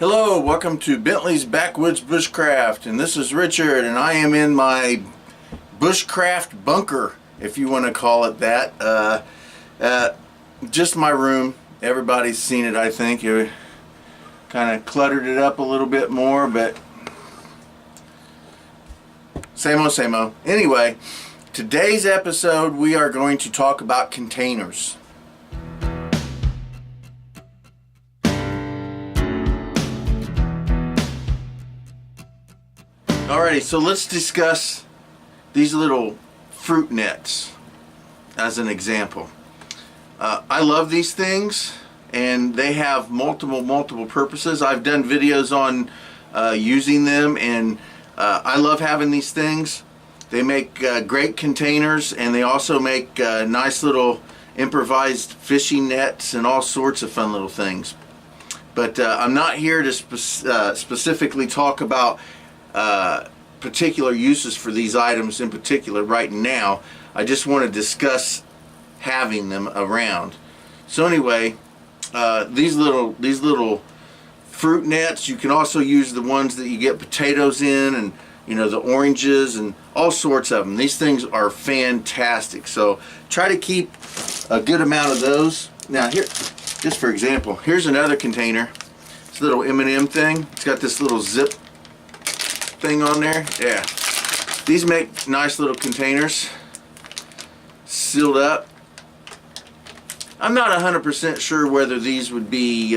Hello, welcome to Bentley's Backwoods Bushcraft, and this is Richard, and I am in my Bushcraft bunker, if you want to call it that. Just my room. Everybody's seen it, I think. You kind of cluttered it up a little bit more, but same old, same old. Anyway, today's episode we are going to talk about containers. Alrighty, so let's discuss these little fruit nets as an example. I love these things, and they have multiple purposes. I've done videos on using them, and I love having these things. They make great containers, and they also make nice little improvised fishing nets and all sorts of fun little things. But I'm not here to specifically talk about particular uses for these items in particular right now. I just want to discuss having them around. So anyway, these little fruit nets, you can also use the ones that you get potatoes in, and the oranges and all sorts of them. These things are fantastic, so try to keep a good amount of those. Now here, just for example, here's another container. This little M&M thing. It's got this little zip thing on there. Yeah, these make nice little containers, sealed up. I'm not 100% sure whether these would be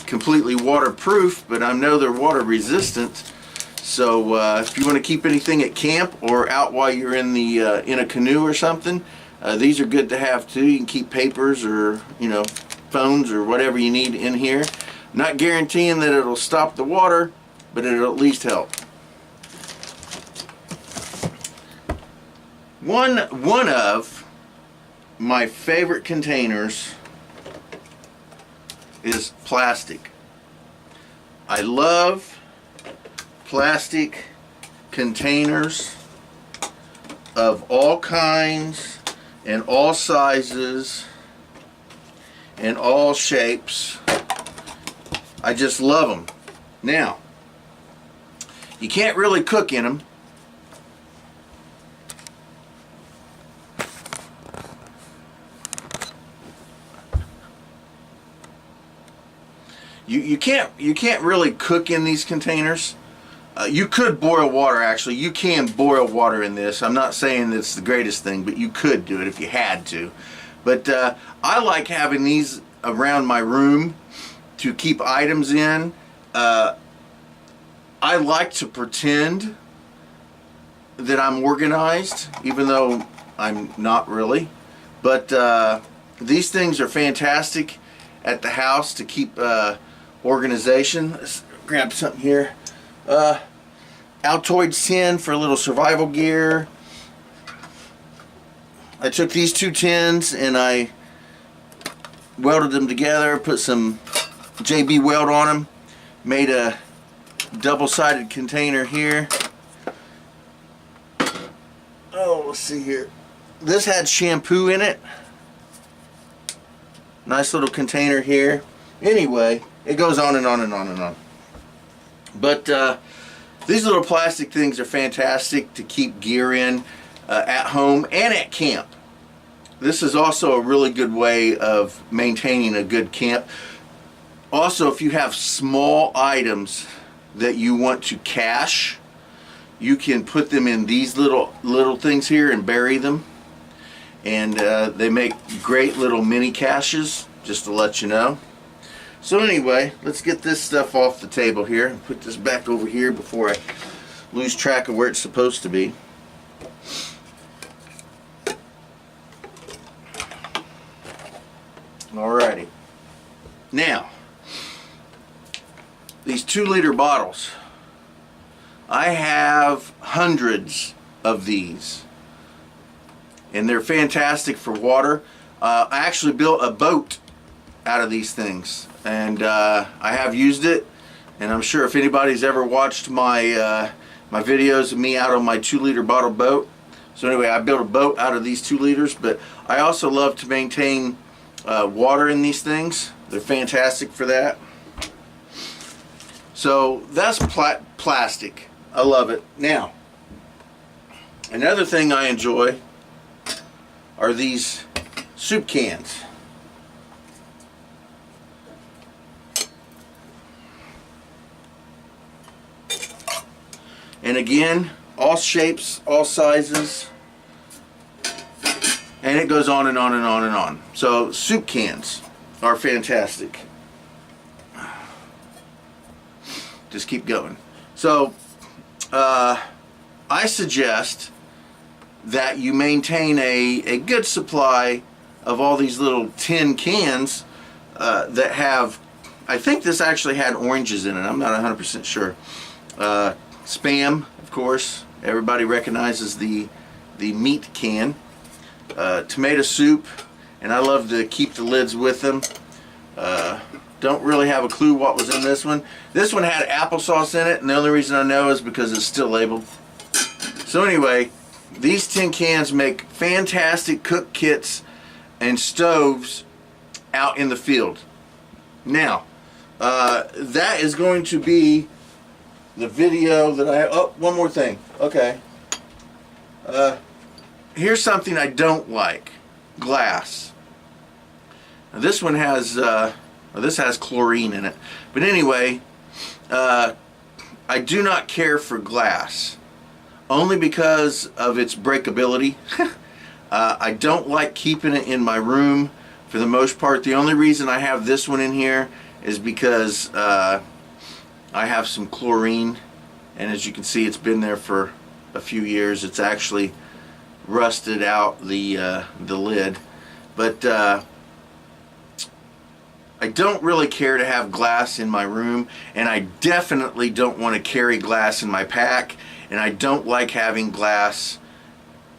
completely waterproof, but I know they're water resistant. So if you want to keep anything at camp or out while you're in a canoe or something, these are good to have too. You can keep papers or phones or whatever you need in here. Not guaranteeing that it'll stop the water, but it'll at least help. One of my favorite containers is plastic. I love plastic containers of all kinds and all sizes and all shapes. I just love them. Now, you can't really cook in them. You can't really cook in these containers. You could boil water, actually. You can boil water in this. I'm not saying it's the greatest thing, but you could do it if you had to. But I like having these around my room to keep items in. I like to pretend that I'm organized, even though I'm not really. But these things are fantastic at the house to keep organization. Let's grab something here. Altoid tin for a little survival gear. I took these two tins and I welded them together, put some JB weld on them, made a double-sided container here. Oh, let's see here. This had shampoo in it. Nice little container here. Anyway, it goes on and on and on and on. But these little plastic things are fantastic to keep gear in at home and at camp. This is also a really good way of maintaining a good camp. Also, if you have small items that you want to cache, you can put them in these little things here and bury them. And they make great little mini caches, just to let you know. So anyway, let's get this stuff off the table here and put this back over here before I lose track of where it's supposed to be. Alrighty. Now, these 2-liter bottles. I have hundreds of these, and they're fantastic for water. I actually built a boat out of these things, and I have used it, and I'm sure if anybody's ever watched my my videos of me out on my 2-liter bottle boat. So anyway, I built a boat out of these 2 liters, but I also love to maintain water in these things. They're fantastic for that. So that's plastic. I love it. Now, another thing I enjoy are these soup cans. And again, all shapes, all sizes, and it goes on and on and on and on. So soup cans are fantastic. Just keep going. So I suggest that you maintain a good supply of all these little tin cans that have, I think this actually had oranges in it, I'm not 100% sure. Spam, of course, everybody recognizes the meat can. Tomato soup, and I love to keep the lids with them. Don't really have a clue what was in this one. This one had applesauce in it, and the only reason I know is because it's still labeled. So anyway, these tin cans make fantastic cook kits and stoves out in the field. Now, that is going to be the video that I... Oh, one more thing. Okay. Here's something I don't like. Glass. Now, this one has... this has chlorine in it. But anyway, I do not care for glass. Only because of its breakability. I don't like keeping it in my room for the most part. The only reason I have this one in here is because I have some chlorine, and as you can see, it's been there for a few years. It's actually rusted out the lid, but I don't really care to have glass in my room, and I definitely don't want to carry glass in my pack, and I don't like having glass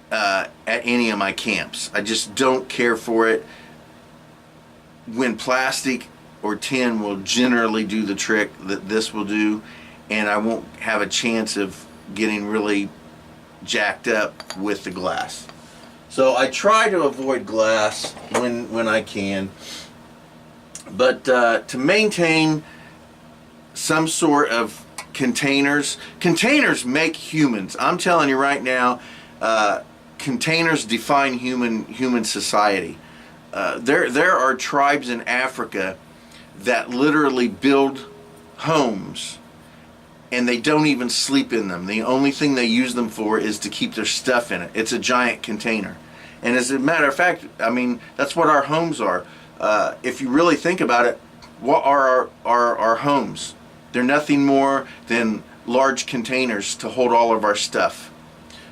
at any of my camps. I just don't care for it. When plastic or tin will generally do the trick that this will do, and I won't have a chance of getting really jacked up with the glass. So I try to avoid glass when I can, but to maintain some sort of containers make humans. I'm telling you right now, containers define human society. There are tribes in Africa that literally build homes and they don't even sleep in them. The only thing they use them for is to keep their stuff in it. It's a giant container. And as a matter of fact, I mean, that's what our homes are. If you really think about it, what are our homes? They're nothing more than large containers to hold all of our stuff.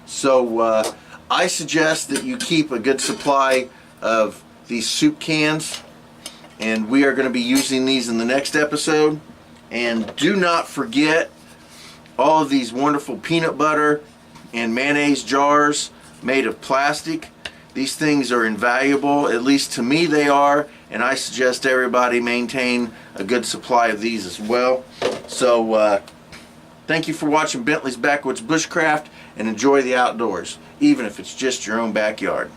So I suggest that you keep a good supply of these soup cans, and we are going to be using these in the next episode. And do not forget all of these wonderful peanut butter and mayonnaise jars made of plastic. These things are invaluable, at least to me they are, and I suggest everybody maintain a good supply of these as well. So thank you for watching Bentley's Backwoods Bushcraft, and enjoy the outdoors, even if it's just your own backyard.